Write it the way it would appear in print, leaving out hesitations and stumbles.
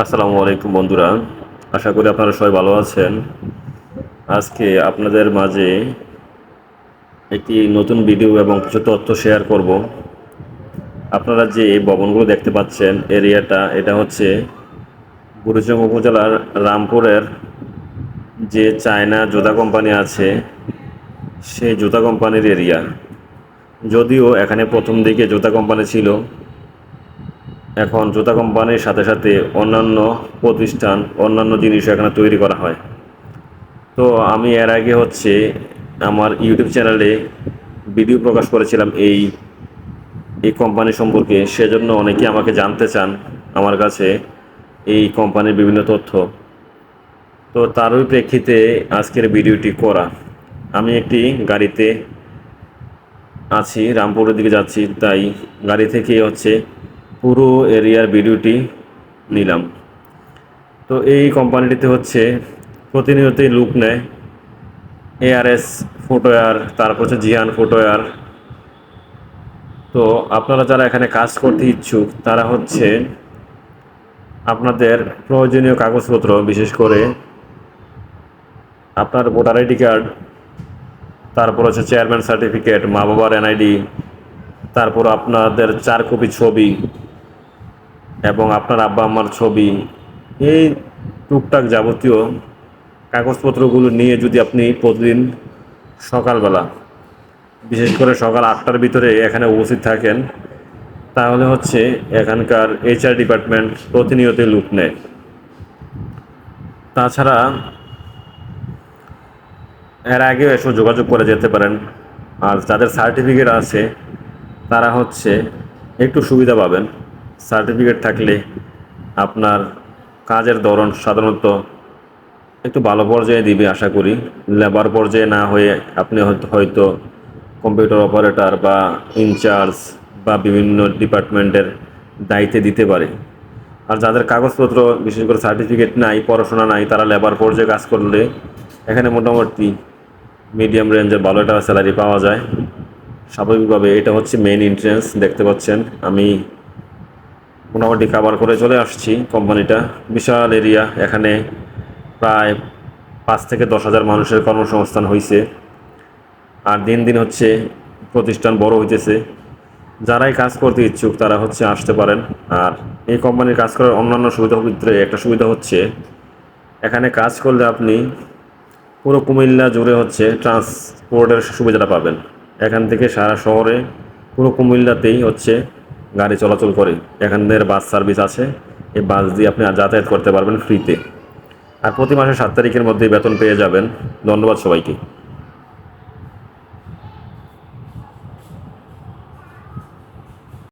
আসসালামু আলাইকুম বন্ধুরা, আশা করি আপনারা সবাই ভালো আছেন। আজকে আপনাদের মাঝে একটি নতুন ভিডিও এবং কিছু তথ্য শেয়ার করব। আপনারা যে ভবনগুলো দেখতে পাচ্ছেন এটা হচ্ছে বুড়িচং উপজেলার রামপুরের যে চায়না জুতা কোম্পানি আছে সেই জুতা কোম্পানির এরিয়া। যদিও এখানে প্রথম দিকে জুতা কোম্পানি ছিল, এখন জুতা কোম্পানির সাথে সাথে অন্যান্য প্রতিষ্ঠান অন্যান্য জিনিসও এখানে তৈরি করা হয়। তো আমি এর আগে আমার ইউটিউব চ্যানেলে ভিডিও প্রকাশ করেছিলাম এই এই কোম্পানি সম্পর্কে, সেজন্য অনেকে আমাকে জানতে চান আমার কাছে এই কোম্পানির বিভিন্ন তথ্য। তো তারই প্রেক্ষিতে আজকের ভিডিওটি করা। আমি একটি গাড়িতে আছি, রামপুরের দিকে যাচ্ছি, তাই গাড়ি থেকে পুরো এরিয়ার ভিডিওটি নিলাম। তো এই কোম্পানিটিতে প্রতিনিয়তই লুক নেয় এআরএস ফুটওয়্যার, তারপর জিয়ান ফুটওয়্যার। তো আপনারা যারা এখানে কাজ করতে ইচ্ছুক তারা আপনাদের প্রয়োজনীয় কাগজপত্র, বিশেষ করে আপনার ভোটার আইডি কার্ড, তারপর চেয়ারম্যান সার্টিফিকেট, মা বাবার এনআইডি, তারপর আপনাদের 4 কপি ছবি এবং আপনার আব্বা আম্মার ছবি, এই টুকটাক যাবতীয় কাগজপত্রগুলো নিয়ে যদি আপনি প্রতিদিন সকালবেলা, বিশেষ করে সকাল 8টার ভিতরে এখানে উপস্থিত থাকেন, তাহলে এখানকার এইচআর ডিপার্টমেন্ট প্রতিনিয়ত লুক নেয়। তাছাড়া এর আগেও এসব যোগাযোগ করে যেতে পারেন। আর যাদের সার্টিফিকেট আছে তারা একটু সুবিধা পাবেন। সার্টিফিকেট থাকলে আপনার কাজের ধরন সাধারণত একটু ভালো পর্যায়ে দিবে আশা করি। লেবার পর্যায়ে না হয়ে আপনি হয়তো কম্পিউটার অপারেটর বা ইনচার্জ বা বিভিন্ন ডিপার্টমেন্টের দায়িত্বে দিতে পারে। আর যাদের কাগজপত্র, বিশেষ করে সার্টিফিকেট নাই, পড়াশোনা নাই, তারা লেবার পর্যায়ে কাজ করলে এখানে মোটামুটি মিডিয়াম রেঞ্জের ভালো একটা স্যালারি পাওয়া যায়। স্বাভাবিকভাবে এটা মেইন এন্ট্রেন্স, দেখতে পাচ্ছেন। আমি মোটামুটি কাভার করে চলে আসছি। কোম্পানিটা বিশাল এরিয়া, এখানে প্রায় 5 থেকে 10 হাজার মানুষের কর্মসংস্থান হয়েছে। আর দিন দিন প্রতিষ্ঠান বড় হইতেছে। যারাই কাজ করতে ইচ্ছুক তারা আসতে পারেন। আর এই কোম্পানির কাজ করার অন্যান্য সুবিধার ভিতরে একটা সুবিধা এখানে কাজ করলে আপনি পুরো কুমিল্লা জুড়ে ট্রান্সপোর্টের সুবিধাটা পাবেন। এখান থেকে সারা শহরে পুরো কুমিল্লাতেই গাড়ি চলাচল করে। এখানের বাস সার্ভিস আছে, এই বাস দিয়ে আপনি যাতায়াত করতে পারবেন ফ্রিতে। আর প্রতি মাসে 7 তারিখের মধ্যেই বেতন পেয়ে যাবেন। ধন্যবাদ সবাইকে।